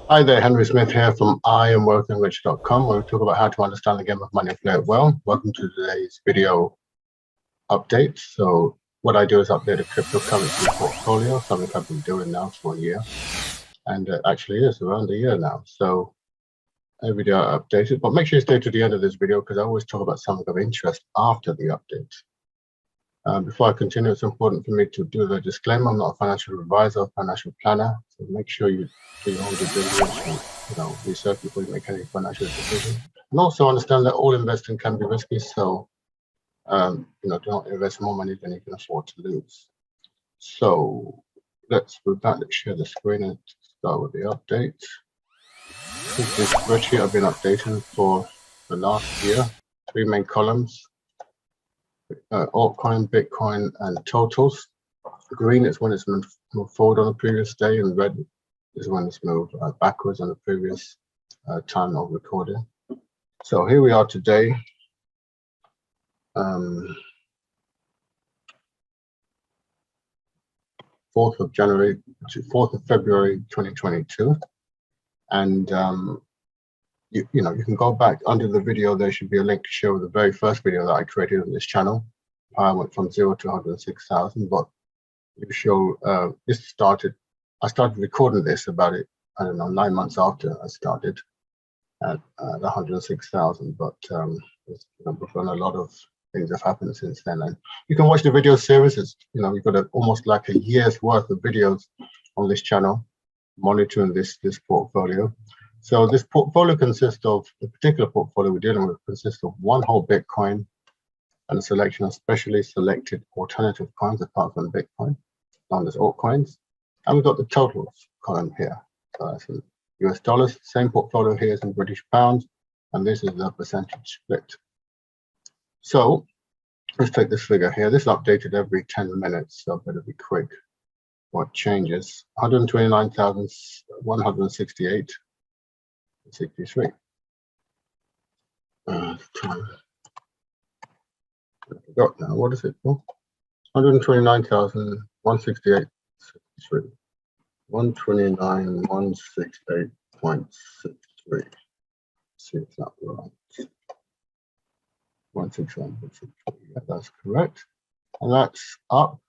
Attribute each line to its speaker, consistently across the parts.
Speaker 1: Hi there, Henry Smith here from IamWealthyandRich.com, where we talk about how to understand the game of money and play it well. Welcome to today's video update. So what I do is update a cryptocurrency portfolio, something I've been doing now for a year, and it actually is around a year now. So every day I update it, but make sure you stay to the end of this video because I always talk about something of interest after the update. Before I continue, it's important for me to do the disclaimer. I'm not a financial advisor or financial planner, so make sure you do your own due diligence and research before you make any financial decision. And also understand that all investing can be risky, so don't invest more money than you can afford to lose. So let's share the screen and start with the update. This spreadsheet I've been updating for the last year. 3 main columns. Altcoin, Bitcoin, and totals. Green is when it's moved forward on the previous day, and red is when it's moved backwards on the previous time of recording. So here we are today. 4th of February 2022, and you can go back under the video. There should be a link to show the very first video that I created on this channel. I went from 0 to 106,000, but you show I started recording this about it, I don't know, 9 months after I started at the 106,000, but a lot of things have happened since then. And you can watch the video series. It's, we've got almost like a year's worth of videos on this channel monitoring this portfolio. So this portfolio consists of, the particular portfolio we're dealing with consists of one whole Bitcoin and a selection of specially selected alternative coins apart from Bitcoin, known as altcoins. And we've got the totals column here. So that's in US dollars. Same portfolio here is in British pounds, and this is the percentage split. So let's take this figure here. This is updated every 10 minutes, so I better be quick. What changes? 129,168. 63. I forgot now. What is it for? 129,168. 63. 129,168.63. See if that's right. 161.63. Yeah, that's correct. And that's up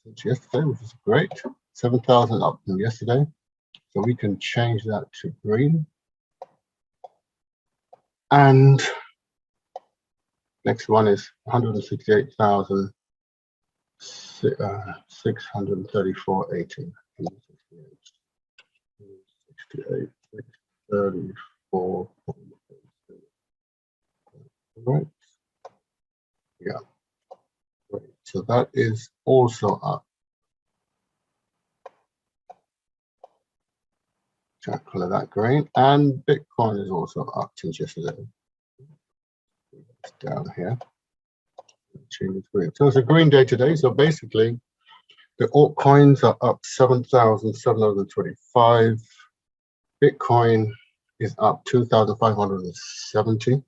Speaker 1: since yesterday, which is great. 7,000 up from yesterday. So we can change that to green. And next one is 168,634.18. 634. Right. Yeah. Right. So that is also up. Can't color that green, and Bitcoin is also up since yesterday. It's down here. Change green. So it's a green day today. So basically, the altcoins are up 7,725. Bitcoin is up 2,570,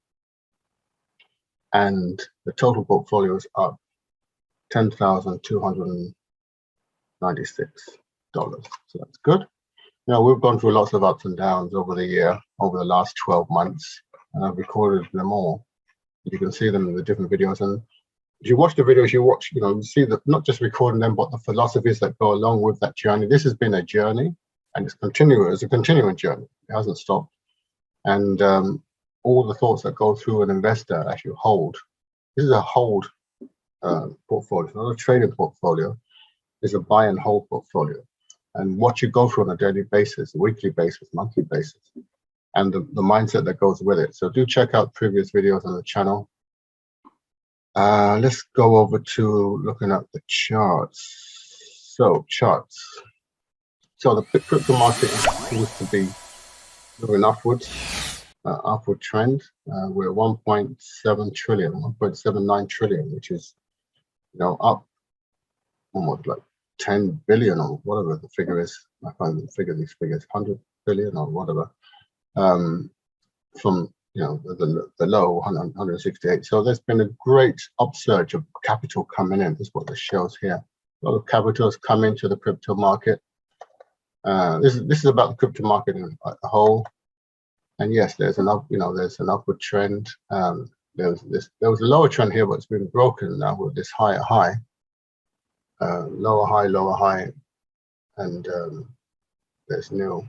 Speaker 1: and the total portfolio is up $10,296. So that's good. Now, we've gone through lots of ups and downs over the year, over the last 12 months, and I've recorded them all. You can see them in the different videos. And if you watch the videos, you see that not just recording them, but the philosophies that go along with that journey. This has been a journey, and it's a continuing journey. It hasn't stopped. And all the thoughts that go through an investor as you hold. This is a hold portfolio, it's not a trading portfolio. It's a buy and hold portfolio. And what you go through on a daily basis, weekly basis, monthly basis, and the mindset that goes with it. So do check out previous videos on the channel. Let's go over to looking at the charts. So charts. So the crypto market seems to be moving upwards, upward trend. We're 1.7 trillion, 1.79 trillion, which is, up almost like 10 billion or whatever the figure is. I can't even figure these figures, 100 billion or whatever, from the low 168. So there's been a great upsurge of capital coming in. This is what this shows here. A lot of capital has come into the crypto market. This is about the crypto market as a whole. And yes, there's an there's an upward trend. There was a lower trend here, but it's been broken now with this higher high, lower high, and there's no.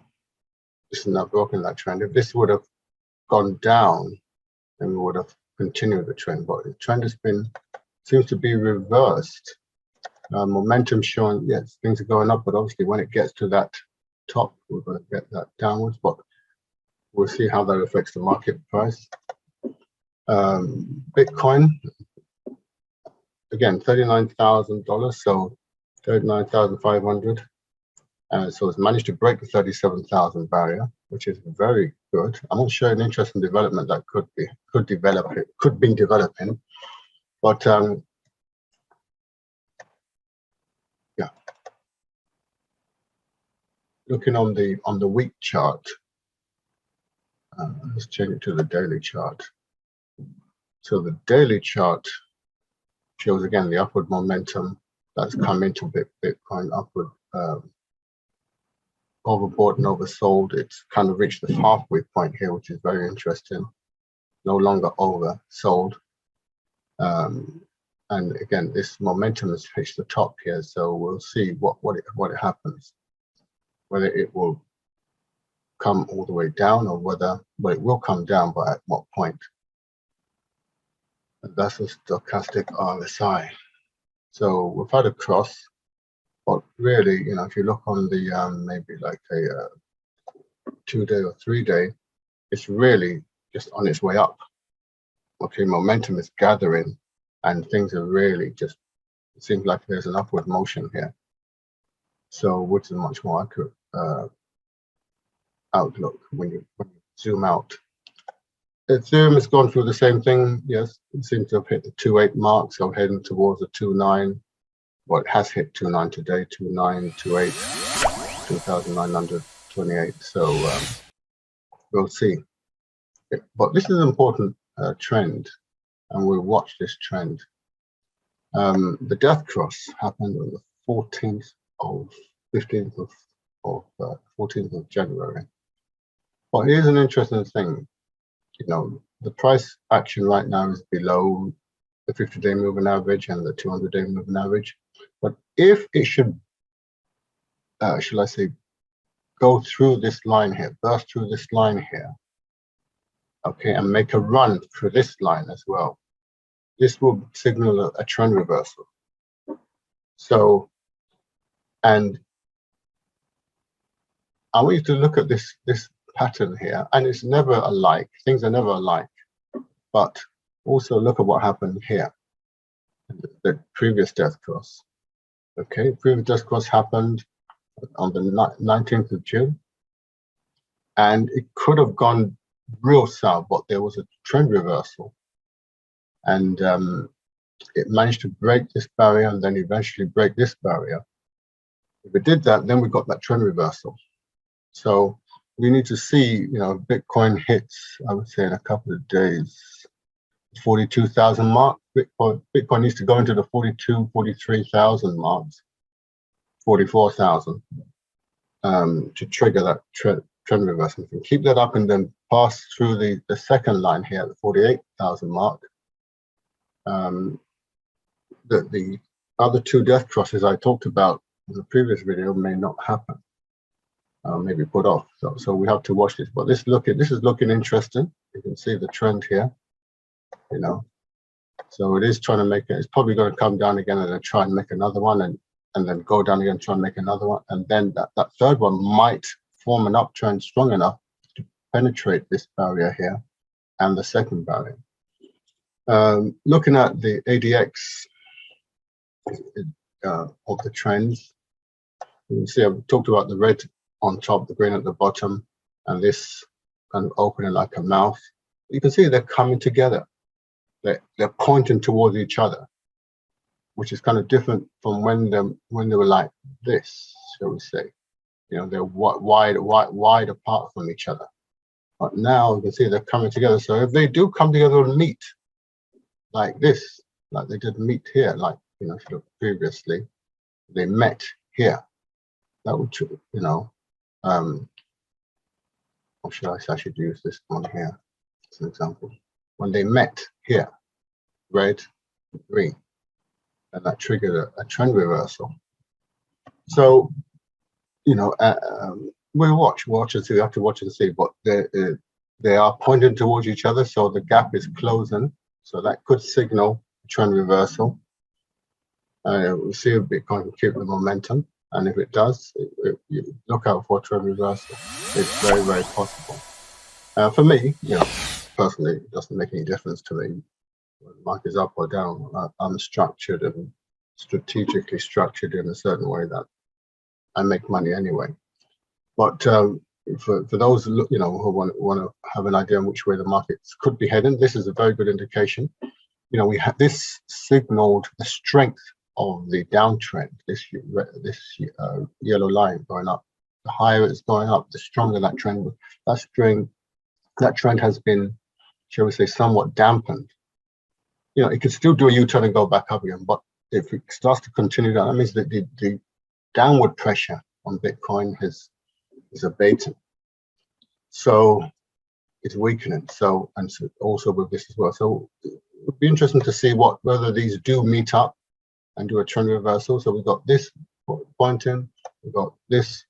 Speaker 1: This is now broken that trend. If this would have gone down, then we would have continued the trend. But the trend has seems to be reversed. Momentum showing, yes, things are going up, but obviously when it gets to that top, we're going to get that downwards. But we'll see how that affects the market price. Bitcoin, again, $39,000, so 39,500. So it's managed to break the 37,000 barrier, which is very good. I'm not sure an interesting development that could be developing, but yeah. Looking on the week chart, let's change it to the daily chart. So the daily chart shows again the upward momentum that's come into Bitcoin upward. Overbought and oversold. It's kind of reached the halfway point here, which is very interesting. No longer oversold. And again, this momentum has reached the top here, so we'll see what it happens. Whether it will come all the way down, or whether it will come down, but at what point. And that's a stochastic RSI. So we've had a cross, but really, if you look on the maybe like a 2-day or 3-day, it's really just on its way up. Okay, momentum is gathering, and things are really just, it seems like there's an upward motion here. So, which is a much more accurate outlook when you zoom out. Ethereum has gone through the same thing. Yes, it seems to have hit the 2.8 mark, so heading towards the 2.9. Well, it has hit 2.9 today, 2.9, 2.8, 2,928. So we'll see. But this is an important trend, and we'll watch this trend. The death cross happened on the 14th of January. But here's an interesting thing. The price action right now is below the 50-day moving average and the 200-day moving average. But if it should I say, go through this line here, burst through this line here, okay, and make a run through this line as well, this will signal a trend reversal. So, and I want you to look at this pattern here, and it's never alike. Things are never alike. But also look at what happened here, the previous death cross. Okay, previous death cross happened on the 19th of June, and it could have gone real south, but there was a trend reversal, and it managed to break this barrier and then eventually break this barrier. If it did that, then we got that trend reversal. So we need to see, Bitcoin hits, I would say in a couple of days, 42,000 mark. Bitcoin needs to go into the 42, 43,000 marks, 44,000 to trigger that trend reversal. If we keep that up and then pass through the second line here at the 48,000 mark, the other two death crosses I talked about in the previous video may not happen, maybe put off. So we have to watch this. But this is looking interesting. You can see the trend here, So it is trying to make it. It's probably going to come down again and then try and make another one, and then go down again, try and make another one, and then that third one might form an uptrend strong enough to penetrate this barrier here and the second barrier. Looking at the ADX of the trends, you can see I've talked about the red on top, the green at the bottom, and this kind of opening like a mouth. You can see they're coming together. They're pointing towards each other, which is kind of different from when they were like this, shall we say. They're wide apart from each other. But now you can see they're coming together. So if they do come together and meet like this, like they did meet here, like previously, they met here. That would, or should I should use this one here as an example. When they met here, red, green, and that triggered a trend reversal. So, you know, we'll watch and see. We have to watch and see, but they are pointing towards each other, so the gap is closing. So that could signal a trend reversal. We'll see if Bitcoin can keep the momentum, and if it does, you look out for a trend reversal. It's very, very possible. For me, you know, personally, it doesn't make any difference to me whether the market is up or down. I'm structured and strategically structured in a certain way that I make money anyway. But for those, you know, who want to have an idea on which way the markets could be heading, this is a very good indication. You know, we have this signaled the strength of the downtrend. This yellow line going up. The higher it's going up, the stronger that trend. That trend has been, shall we say, somewhat dampened. You know, it could still do a U-turn and go back up again, but if it starts to continue down, that means that the downward pressure on Bitcoin is abating. So it's weakening. So, and so also with this as well. So it would be interesting to see whether these do meet up and do a trend reversal. So we've got this pointing, we've got this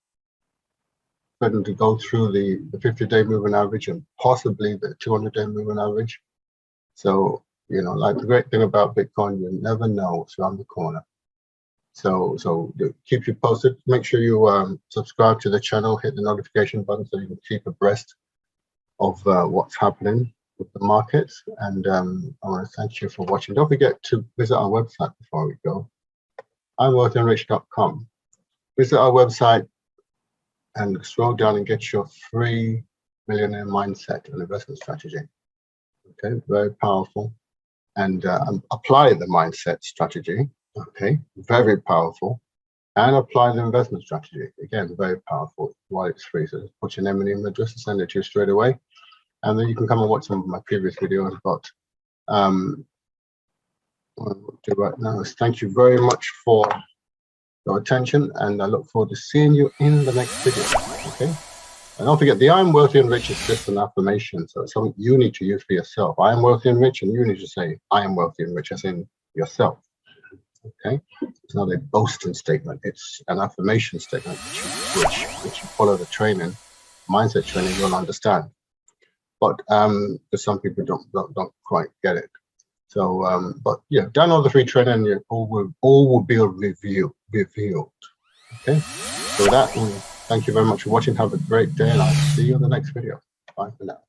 Speaker 1: starting to go through the 50-day moving average and possibly the 200-day moving average. So, you know, like the great thing about Bitcoin, you never know what's around the corner. So keep you posted. Make sure you subscribe to the channel, hit the notification button so you can keep abreast of what's happening with the markets. And I want to thank you for watching. Don't forget to visit our website before we go. IamWealthyandRich.com. Visit our website and scroll down and get your free millionaire mindset and investment strategy. Okay, very powerful. And apply the mindset strategy. Okay, very powerful. And apply the investment strategy. Again, very powerful while it's free. So just put your name and email address and send it to you straight away. And then you can come and watch some of my previous videos. But what I'll do right now is thank you very much for your attention, and I look forward to seeing you in the next video. Okay, and don't forget, the I am wealthy and rich is just an affirmation, so it's something you need to use for yourself. I am wealthy and rich, and you need to say I am wealthy and rich, as in yourself. Okay, it's not a boasting statement; it's an affirmation statement, which you follow the training, mindset training, you'll understand. But because some people don't quite get it. So, but yeah, done all the free training, and all will be revealed. Okay. So with that, thank you very much for watching. Have a great day, and I'll see you in the next video. Bye for now.